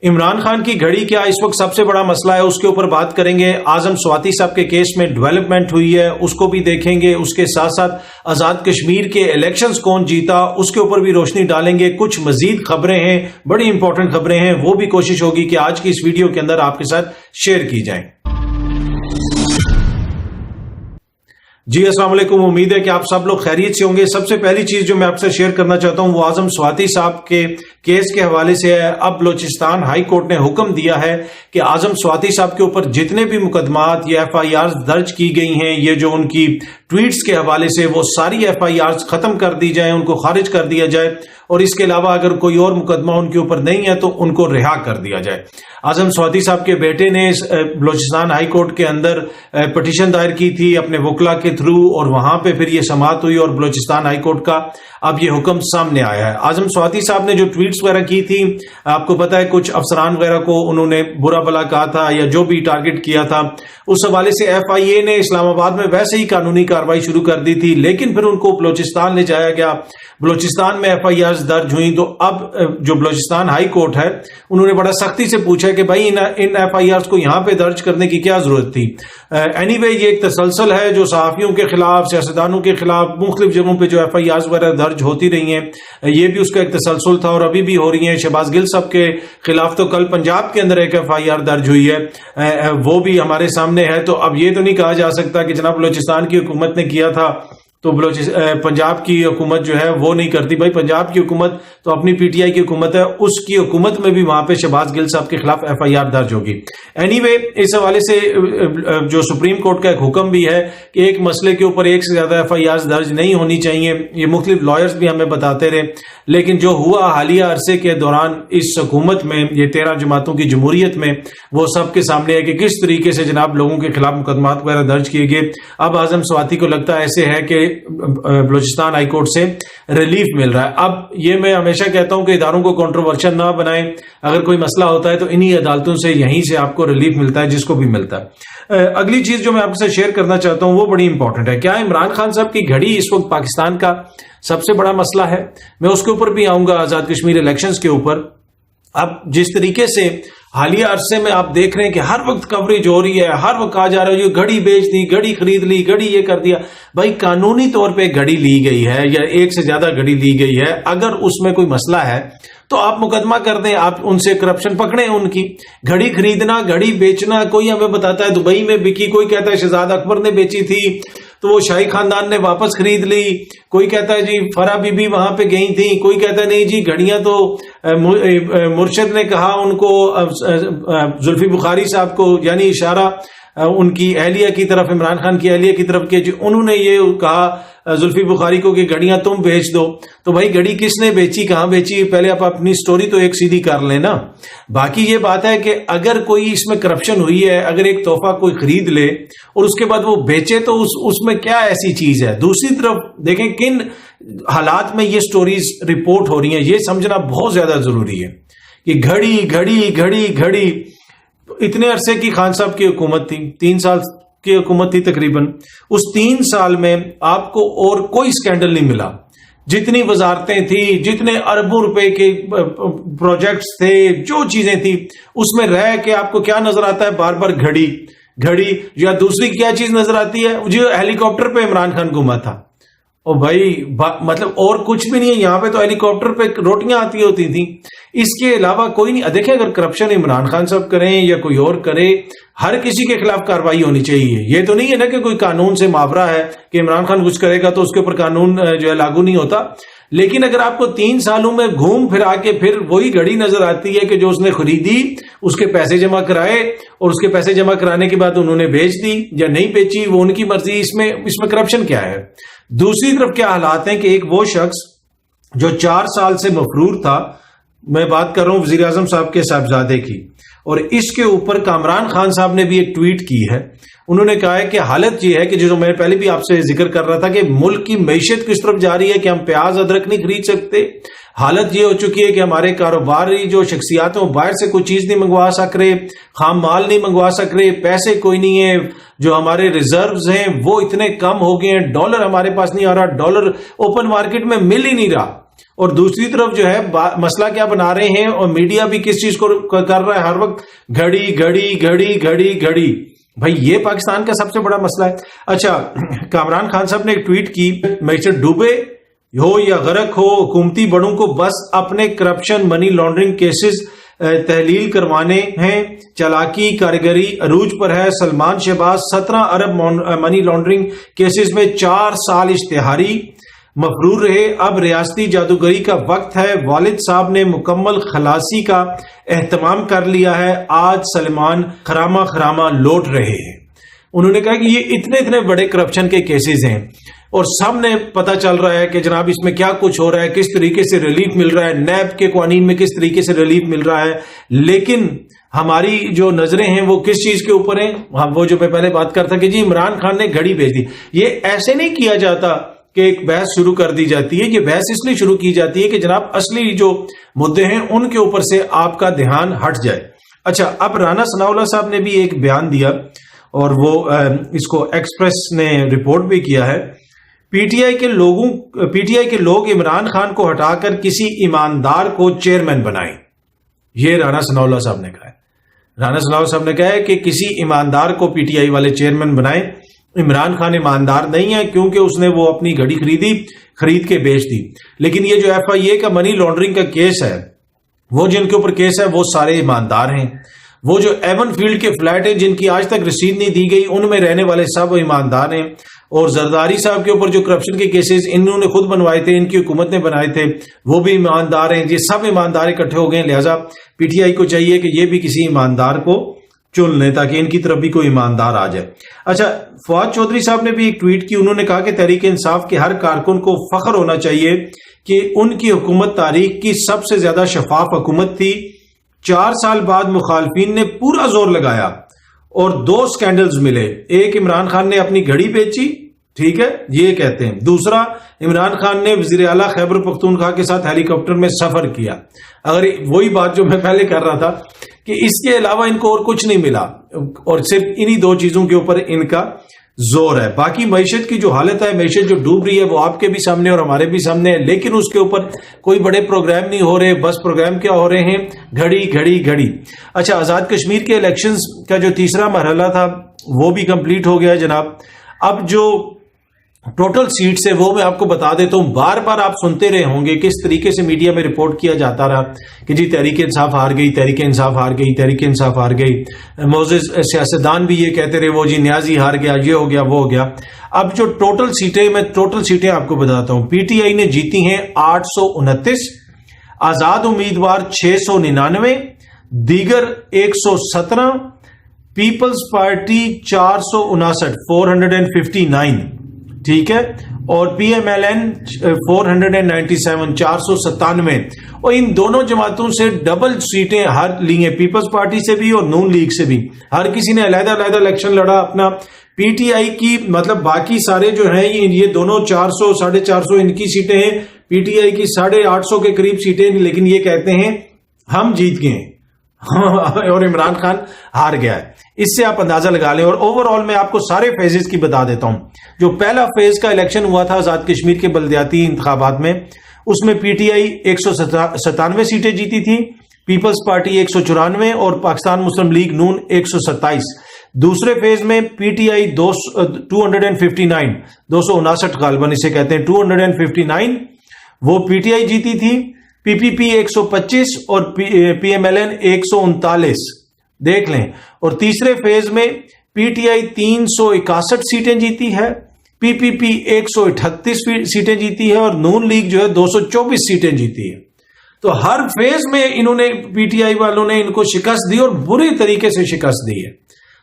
عمران خان کی گھڑی کیا اس وقت سب سے بڑا مسئلہ ہے، اس کے اوپر بات کریں گے۔ اعظم سواتی صاحب کے کیس میں ڈیولپمنٹ ہوئی ہے، اس کو بھی دیکھیں گے۔ اس کے ساتھ ساتھ آزاد کشمیر کے الیکشنز کون جیتا اس کے اوپر بھی روشنی ڈالیں گے۔ کچھ مزید خبریں ہیں، بڑی امپورٹنٹ خبریں ہیں، وہ بھی کوشش ہوگی کہ آج کی اس ویڈیو کے اندر آپ کے ساتھ شیئر کی جائیں۔ جی السلام علیکم، امید ہے کہ آپ سب لوگ خیریت سے ہوں گے۔ سب سے پہلی چیز جو میں آپ سے شیئر کرنا چاہتا ہوں وہ اعظم سواتی صاحب کے کیس کے حوالے سے ہے۔ اب بلوچستان ہائی کورٹ نے حکم دیا ہے کہ اعظم سواتی صاحب کے اوپر جتنے بھی مقدمات یا ایف آئی آرز درج کی گئی ہیں، یہ جو ان کی ٹویٹس کے حوالے سے، وہ ساری ایف آئی آرز ختم کر دی جائیں، ان کو خارج کر دیا جائے، اور اس کے علاوہ اگر کوئی اور مقدمہ ان کے اوپر نہیں ہے تو ان کو رہا کر دیا جائے۔ اعظم سواتی صاحب کے بیٹے نے بلوچستان ہائی کورٹ کے اندر پٹیشن دائر کی تھی اپنے وکلا کے تھرو، اور وہاں پہ پھر یہ سماعت ہوئی اور بلوچستان ہائی کورٹ کا اب یہ حکم سامنے آیا ہے۔ اعظم سواتی صاحب نے جو ٹویٹس وغیرہ کی تھی، آپ کو پتا ہے کچھ افسران وغیرہ کو انہوں نے برا بھلا کہا تھا یا جو بھی ٹارگٹ کیا تھا، اس حوالے سے ایف آئی اے نے اسلام آباد میں ویسے ہی قانونی کارروائی شروع کر دی تھی، لیکن پھر ان کو بلوچستان لے جایا گیا، بلوچستان میں ایف آئی آرز درج ہوئیں۔ تو اب جو بلوچستان ہائی کورٹ ہے انہوں نے بڑا سختی سے پوچھا کہ بھائی ان ایف آئی آرز کو یہاں پہ درج کرنے کی کیا ضرورت تھی۔ اینی وے یہ ایک تسلسل ہے جو صحافیوں کے خلاف، سیاستدانوں کے خلاف مختلف جگہوں پہ جو ایف آئی آرز وغیرہ درج ہوتی رہی ہیں، یہ بھی اس کا ایک تسلسل تھا اور ابھی بھی ہو رہی ہیں۔ شہباز گل صاحب کے خلاف تو کل پنجاب کے اندر ایک ایف آئی آر درج ہوئی ہے، وہ بھی ہمارے سامنے ہے۔ تو اب یہ تو نہیں کہا جا سکتا کہ جناب بلوچستان کی حکومت نے کیا تھا تو پنجاب کی حکومت جو ہے وہ نہیں کرتی۔ بھائی پنجاب کی حکومت تو اپنی پی ٹی آئی کی حکومت ہے، اس کی حکومت میں بھی وہاں پہ شہباز گل صاحب کے خلاف ایف آئی آر درج ہوگی۔ اینی وے اس حوالے سے جو سپریم کورٹ کا ایک حکم بھی ہے کہ ایک مسئلے کے اوپر ایک سے زیادہ ایف آئی آر درج نہیں ہونی چاہیے، یہ مختلف لائرز بھی ہمیں بتاتے رہے، لیکن جو ہوا حالیہ عرصے کے دوران اس حکومت میں، یہ 13 جماعتوں کی جمہوریت میں، وہ سب کے سامنے ہے کہ کس طریقے سے جناب لوگوں کے خلاف مقدمات وغیرہ درج کیے گئے۔ اب اعظم سواتی کو لگتا ہے ایسے ہے کہ بلوچستان ہائی کورٹ سے ریلیف مل رہا ہے۔ اب یہ میں ہمیشہ کہتا ہوں کہ اداروں کو کنٹروورشل نہ بنائیں، اگر کوئی مسئلہ ہوتا ہے تو انہی عدالتوں سے یہیں سے آپ کو ریلیف ملتا ہے، جس کو بھی ملتا ہے۔ اگلی چیز جو میں آپ سے شیئر کرنا چاہتا ہوں وہ بڑی امپورٹنٹ ہے۔ کیا عمران خان صاحب کی گھڑی اس وقت پاکستان کا سب سے بڑا مسئلہ ہے؟ میں اس کے اوپر بھی آؤں گا، آزاد کشمیر الیکشنز کے اوپر۔ اب جس طریقے سے حالیہ عرصے میں آپ دیکھ رہے ہیں کہ ہر وقت کوریج ہو رہی ہے، ہر وقت کہا جا رہا ہے یہ گھڑی بیچ دی، گھڑی خرید لی، گھڑی یہ کر دیا۔ بھائی قانونی طور پہ گھڑی لی گئی ہے یا ایک سے زیادہ گھڑی لی گئی ہے، اگر اس میں کوئی مسئلہ ہے تو آپ مقدمہ کر دیں، آپ ان سے کرپشن پکڑیں۔ ان کی گھڑی خریدنا، گھڑی بیچنا، کوئی ہمیں بتاتا ہے دبئی میں بکی، کوئی کہتا ہے شہزاد اکبر نے بیچی تھی تو وہ شاہی خاندان نے واپس خرید لی، کوئی کہتا ہے جی فرح بی بی وہاں پہ گئی تھی، کوئی کہتا ہے نہیں جی گھڑیاں تو مرشد نے کہا ان کو، زلفی بخاری صاحب کو، یعنی اشارہ ان کی اہلیہ کی طرف، عمران خان کی اہلیہ کی طرف، کہ جی انہوں نے یہ کہا زلفی بخاری کو کہ گھڑیاں تم بیچ دو۔ تو بھائی گھڑی کس نے بیچی، کہاں بیچی، پہلے آپ اپنی سٹوری تو ایک سیدھی کر لیں نا۔ باقی یہ بات ہے کہ اگر کوئی اس میں کرپشن ہوئی ہے، اگر ایک تحفہ کوئی خرید لے اور اس کے بعد وہ بیچے تو اس میں کیا ایسی چیز ہے۔ دوسری طرف دیکھیں کن حالات میں یہ سٹوریز رپورٹ ہو رہی ہیں، یہ سمجھنا بہت زیادہ ضروری ہے کہ گھڑی گھڑی گھڑی گھڑی۔ اتنے عرصے کی خان صاحب کی حکومت تھی، 3 سال کی حکومت تھی تقریباً، اس 3 سال میں آپ کو اور کوئی سکینڈل نہیں ملا۔ جتنی وزارتیں تھیں، جتنے اربوں روپے کے پروجیکٹس تھے، جو چیزیں تھیں، اس میں رہ کے آپ کو کیا نظر آتا ہے؟ بار بار گھڑی گھڑی۔ یا دوسری کیا چیز نظر آتی ہے؟ جو ہیلی کاپٹر پہ عمران خان گھوما تھا، او بھائی مطلب اور کچھ بھی نہیں ہے، یہاں پہ تو ہیلی کاپٹر پہ روٹیاں آتی ہوتی تھیں، اس کے علاوہ کوئی نہیں۔ دیکھیں اگر کرپشن عمران خان صاحب کریں یا کوئی اور کرے، ہر کسی کے خلاف کارروائی ہونی چاہیے۔ یہ تو نہیں ہے نا کہ کوئی قانون سے ماورا ہے کہ عمران خان کچھ کرے گا تو اس کے اوپر قانون جو ہے لاگو نہیں ہوتا۔ لیکن اگر آپ کو 3 سالوں میں گھوم پھرا کے پھر وہی گھڑی نظر آتی ہے کہ جو اس نے خریدی، اس کے پیسے جمع کرائے اور اس کے پیسے جمع کرانے کے بعد انہوں نے بیچ دی یا نہیں بیچی، وہ ان کی مرضی، اس میں کرپشن کیا ہے؟ دوسری طرف کیا حالات ہیں کہ ایک وہ شخص جو 4 سال سے مفرور تھا، میں بات کر رہا ہوں وزیر اعظم صاحب کے صاحبزادے کی، اور اس کے اوپر کامران خان صاحب نے بھی ایک ٹویٹ کی ہے۔ انہوں نے کہا ہے کہ حالت یہ ہے کہ جو میں پہلے بھی آپ سے ذکر کر رہا تھا کہ ملک کی معیشت کس طرف جا رہی ہے کہ ہم پیاز ادرک نہیں خرید سکتے۔ حالت یہ ہو چکی ہے کہ ہمارے کاروباری جو شخصیات ہیں باہر سے کوئی چیز نہیں منگوا سک رہے، خام مال نہیں منگوا سک رہے، پیسے کوئی نہیں ہے، جو ہمارے ریزروز ہیں وہ اتنے کم ہو گئے ہیں، ڈالر ہمارے پاس نہیں آ رہا، ڈالر اوپن مارکیٹ میں مل ہی نہیں رہا۔ اور دوسری طرف جو ہے مسئلہ کیا بنا رہے ہیں, اور میڈیا بھی کس چیز کو کر رہا ہے ہر وقت, گھڑی گھڑی گھڑی گھڑی گھڑی. بھائی یہ پاکستان کا سب سے بڑا مسئلہ ہے. اچھا, کامران خان صاحب نے ایک ٹویٹ کی, معیشت ڈوبے ہو یا غرق ہو, حکومتی بڑوں کو بس اپنے کرپشن منی لانڈرنگ کیسز تحلیل کروانے ہیں. چالاکی کاریگری عروج پر ہے. سلمان شہباز 17 ارب منی لانڈرنگ کیسز میں 4 سال اشتہاری مفرور رہے. اب ریاستی جادوگری کا وقت ہے. والد صاحب نے مکمل خلاصی کا اہتمام کر لیا ہے. آج سلمان خرامہ خرامہ لوٹ رہے ہیں. انہوں نے کہا کہ یہ اتنے بڑے کرپشن کے کیسز ہیں اور سب نے پتا چل رہا ہے کہ جناب اس میں کیا کچھ ہو رہا ہے, کس طریقے سے ریلیف مل رہا ہے, نیب کے قوانین میں کس طریقے سے ریلیف مل رہا ہے. لیکن ہماری جو نظریں ہیں وہ کس چیز کے اوپر ہیں, وہ جو میں پہلے بات کرتا کہ جی عمران خان نے گھڑی بھیج دی. یہ ایسے نہیں کیا جاتا کہ ایک بحث شروع کر دی جاتی ہے. یہ بحث اس لیے شروع کی جاتی ہے کہ جناب اصلی جو مدعے ہیں ان کے اوپر سے آپ کا دھیان ہٹ جائے. اچھا, اب رانا ثناء اللہ صاحب نے بھی ایک بیان دیا اور وہ اس کو ایکسپریس نے رپورٹ بھی کیا ہے. پی ٹی آئی کے لوگ عمران خان کو ہٹا کر کسی ایماندار کو چیئرمین بنائیں. یہ رانا ثناء اللہ صاحب نے کہا ہے. رانا ثناء اللہ صاحب نے کہا ہے کہ کسی ایماندار کو پی ٹی آئی والے چیئرمین بنائیں. عمران خان ایماندار نہیں ہے کیونکہ اس نے وہ اپنی گھڑی خرید کے بیچ دی. لیکن یہ جو ایف آئی اے کا منی لانڈرنگ کا کیس ہے, وہ جن کے اوپر کیس ہے وہ سارے ایماندار ہیں. وہ جو ایون فیلڈ کے فلیٹ ہیں جن کی آج تک رسید نہیں دی گئی, ان میں رہنے والے سب ایماندار ہیں. اور زرداری صاحب کے اوپر جو کرپشن کے کیسز انہوں نے خود بنوائے تھے, ان کی حکومت نے بنائے تھے, وہ بھی ایماندار ہیں. یہ سب ایماندار اکٹھے ہو گئے ہیں. لہٰذا پی ٹی آئی کو چاہیے کہ یہ بھی کسی ایماندار کو چن لیں تاکہ ان کی طرف بھی کوئی ایماندار آ جائے. اچھا, فواد چودھری صاحب نے بھی ایک ٹویٹ کی. انہوں نے کہا کہ تحریک انصاف کے ہر کارکن کو فخر ہونا چاہیے کہ ان کی حکومت تاریخ کی سب سے زیادہ شفاف حکومت تھی. 4 سال بعد مخالفین نے پورا زور لگایا اور 2 سکینڈلز ملے. ایک, عمران خان نے اپنی گھڑی بیچی, ٹھیک ہے, یہ کہتے ہیں. دوسرا, عمران خان نے وزیر اعلیٰ خیبر پختونخوا کے ساتھ ہیلی کاپٹر میں سفر کیا. اگر وہی بات جو میں پہلے کر رہا تھا کہ اس کے علاوہ ان کو اور کچھ نہیں ملا, اور صرف انہی 2 چیزوں کے اوپر ان کا زور ہے. باقی معیشت کی جو حالت ہے, معیشت جو ڈوب رہی ہے, وہ آپ کے بھی سامنے اور ہمارے بھی سامنے ہے. لیکن اس کے اوپر کوئی بڑے پروگرام نہیں ہو رہے. بس پروگرام کیا ہو رہے ہیں, گھڑی گھڑی گھڑی. اچھا, آزاد کشمیر کے الیکشنز کا جو تیسرا مرحلہ تھا وہ بھی کمپلیٹ ہو گیا جناب. اب جو ٹوٹل سیٹس ہے وہ میں آپ کو بتا دیتا ہوں. بار بار آپ سنتے رہے ہوں گے کس طریقے سے میڈیا میں رپورٹ کیا جاتا رہا کہ جی تحریک انصاف ہار گئی, تحریک انصاف ہار گئی, تحریک انصاف ہار گئی. معزز سیاستدان بھی یہ کہتے رہے وہ جی نیازی ہار گیا, یہ ہو گیا, وہ ہو گیا. اب جو ٹوٹل سیٹیں, میں ٹوٹل سیٹیں آپ کو بتاتا ہوں. پی ٹی آئی نے جیتی ہیں 829, آزاد امیدوار 699, دیگر 117, پیپلز پارٹی 459 459, ٹھیک ہے, اور پی ایم ایل این 497 497. اور ان دونوں جماعتوں سے ڈبل سیٹیں ہر لی ہیں, پیپلز پارٹی سے بھی اور نون لیگ سے بھی. ہر کسی نے علیحدہ علیحدہ الیکشن لڑا اپنا. پی ٹی آئی کی مطلب باقی سارے جو ہیں یہ دونوں 400 450 ان کی سیٹیں ہیں, پی ٹی آئی کی 850 کے قریب سیٹیں. لیکن یہ کہتے ہیں ہم جیت گئے ہیں اور عمران خان ہار گیا ہے. اس سے آپ اندازہ لگا لیں. اور اوور آل میں آپ کو سارے فیزز کی بتا دیتا ہوں. جو پہلا فیز کا الیکشن ہوا تھا آزاد کشمیر کے بلدیاتی انتخابات میں, اس میں پی ٹی آئی 197 سیٹیں جیتی تھی, پیپلز پارٹی 194 اور پاکستان مسلم لیگ نون 127. دوسرے فیز میں پی ٹی آئی 259 259 غالباً اسے کہتے ہیں 259, وہ پی ٹی آئی جیتی تھی. پی پی پی 125 اور پی ایم ایل این 139, دیکھ لیں. اور تیسرے فیز میں پی ٹی آئی 361 سیٹیں جیتی ہے, پی پی پی 138 سیٹیں جیتی ہے, اور نون لیگ جو ہے 224 سیٹیں جیتی ہے. تو ہر فیز میں انہوں نے, پی ٹی آئی والوں نے ان کو شکست دی اور بری طریقے سے شکست دی ہے.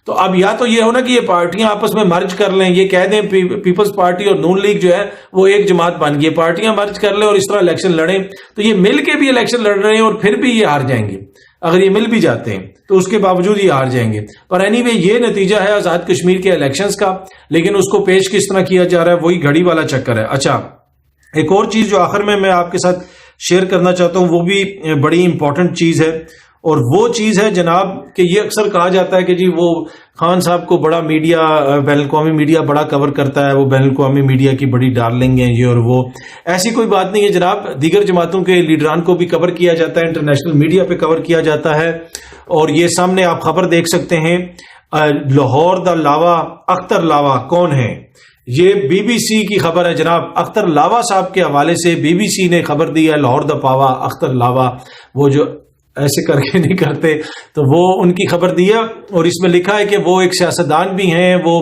تو اب یا تو یہ ہونا کہ یہ پارٹیاں آپس میں مرج کر لیں, یہ کہہ دیں پیپلز پارٹی اور نون لیگ جو ہے وہ ایک جماعت بن گئی, پارٹیاں مرج کر لیں اور اس طرح الیکشن لڑیں. تو یہ مل کے بھی الیکشن لڑ رہے ہیں اور پھر بھی یہ ہار جائیں گے. اگر یہ مل بھی جاتے ہیں تو اس کے باوجود یہ ہار جائیں گے. پر اینی وے یہ نتیجہ ہے آزاد کشمیر کے الیکشنز کا. لیکن اس کو پیش کس طرح کیا جا رہا ہے, وہی گھڑی والا چکر ہے. اچھا, ایک اور چیز جو آخر میں آپ کے ساتھ شیئر کرنا چاہتا ہوں, وہ بھی بڑی امپورٹنٹ چیز ہے, اور وہ چیز ہے جناب کہ یہ اکثر کہا جاتا ہے کہ جی وہ خان صاحب کو بڑا میڈیا، بین الاقوامی میڈیا بڑا کور کرتا ہے، وہ بین الاقوامی میڈیا کی بڑی ڈارلنگ ہیں یہ اور وہ. ایسی کوئی بات نہیں ہے جناب. دیگر جماعتوں کے لیڈران کو بھی کور کیا جاتا ہے، انٹرنیشنل میڈیا پہ کور کیا جاتا ہے. اور یہ سامنے آپ خبر دیکھ سکتے ہیں، لاہور دا لاوا اختر لاوا کون ہے؟ یہ بی بی سی کی خبر ہے جناب. اختر لاوا صاحب کے حوالے سے بی بی سی نے خبر دی ہے، لاہور دا پاوا اختر لاوا، وہ جو ایسے کر کے نہیں کرتے تو وہ ان کی خبر دی ہے. اور اس میں لکھا ہے کہ وہ ایک سیاستدان بھی ہیں، وہ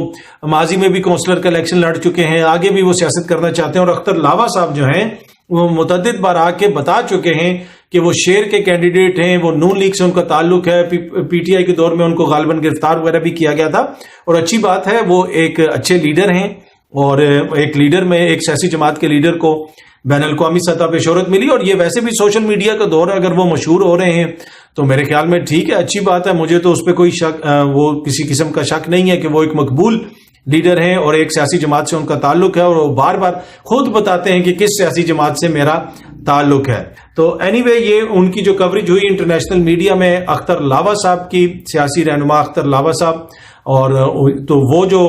ماضی میں بھی کونسلر کا الیکشن لڑ چکے ہیں، آگے بھی وہ سیاست کرنا چاہتے ہیں. اور اختر لاوا صاحب جو ہیں وہ متعدد بار آ کے بتا چکے ہیں کہ وہ شیر کے کینڈیڈیٹ ہیں، وہ نون لیگ سے ان کا تعلق ہے. پی ٹی آئی کے دور میں ان کو غالباً گرفتار وغیرہ بھی کیا گیا تھا. اور اچھی بات ہے، وہ ایک اچھے لیڈر ہیں، اور ایک لیڈر میں ایک سیاسی جماعت کے لیڈر کو بین الاقوامی سطح پہ شہرت ملی. اور یہ ویسے بھی سوشل میڈیا کا دور ہے، اگر وہ مشہور ہو رہے ہیں تو میرے خیال میں ٹھیک ہے، اچھی بات ہے. مجھے تو اس پہ کوئی شک، وہ کسی قسم کا شک نہیں ہے کہ وہ ایک مقبول لیڈر ہیں اور ایک سیاسی جماعت سے ان کا تعلق ہے، اور وہ بار بار خود بتاتے ہیں کہ کس سیاسی جماعت سے میرا تعلق ہے. تو اینی وے یہ ان کی جو کوریج ہوئی انٹرنیشنل میڈیا میں، اختر لاوا صاحب کی، سیاسی رہنما اختر لاوا صاحب. اور تو وہ جو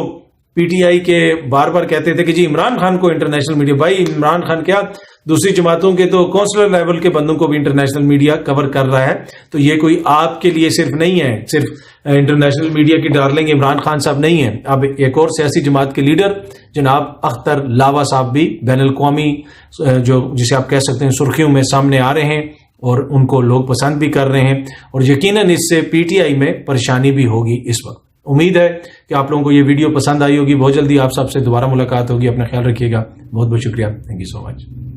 پی ٹی آئی کے بار بار کہتے تھے کہ جی عمران خان کو انٹرنیشنل میڈیا، بھائی عمران خان کیا دوسری جماعتوں کے تو کونسلر لیول کے بندوں کو بھی انٹرنیشنل میڈیا کور کر رہا ہے. تو یہ کوئی آپ کے لیے صرف نہیں ہے، صرف انٹرنیشنل میڈیا کی ڈارلنگ عمران خان صاحب نہیں ہیں. اب ایک اور سیاسی جماعت کے لیڈر جناب اختر لاوا صاحب بھی بین الاقوامی جو جسے آپ کہہ سکتے ہیں سرخیوں میں سامنے آ رہے ہیں، اور ان کو لوگ پسند بھی کر رہے ہیں. اور یقیناً اس سے پی ٹی آئی میں پریشانی بھی ہوگی اس وقت. امید ہے کہ آپ لوگوں کو یہ ویڈیو پسند آئی ہوگی. بہت جلدی آپ سب سے دوبارہ ملاقات ہوگی. اپنا خیال رکھیے گا. بہت بہت شکریہ. Thank you so much.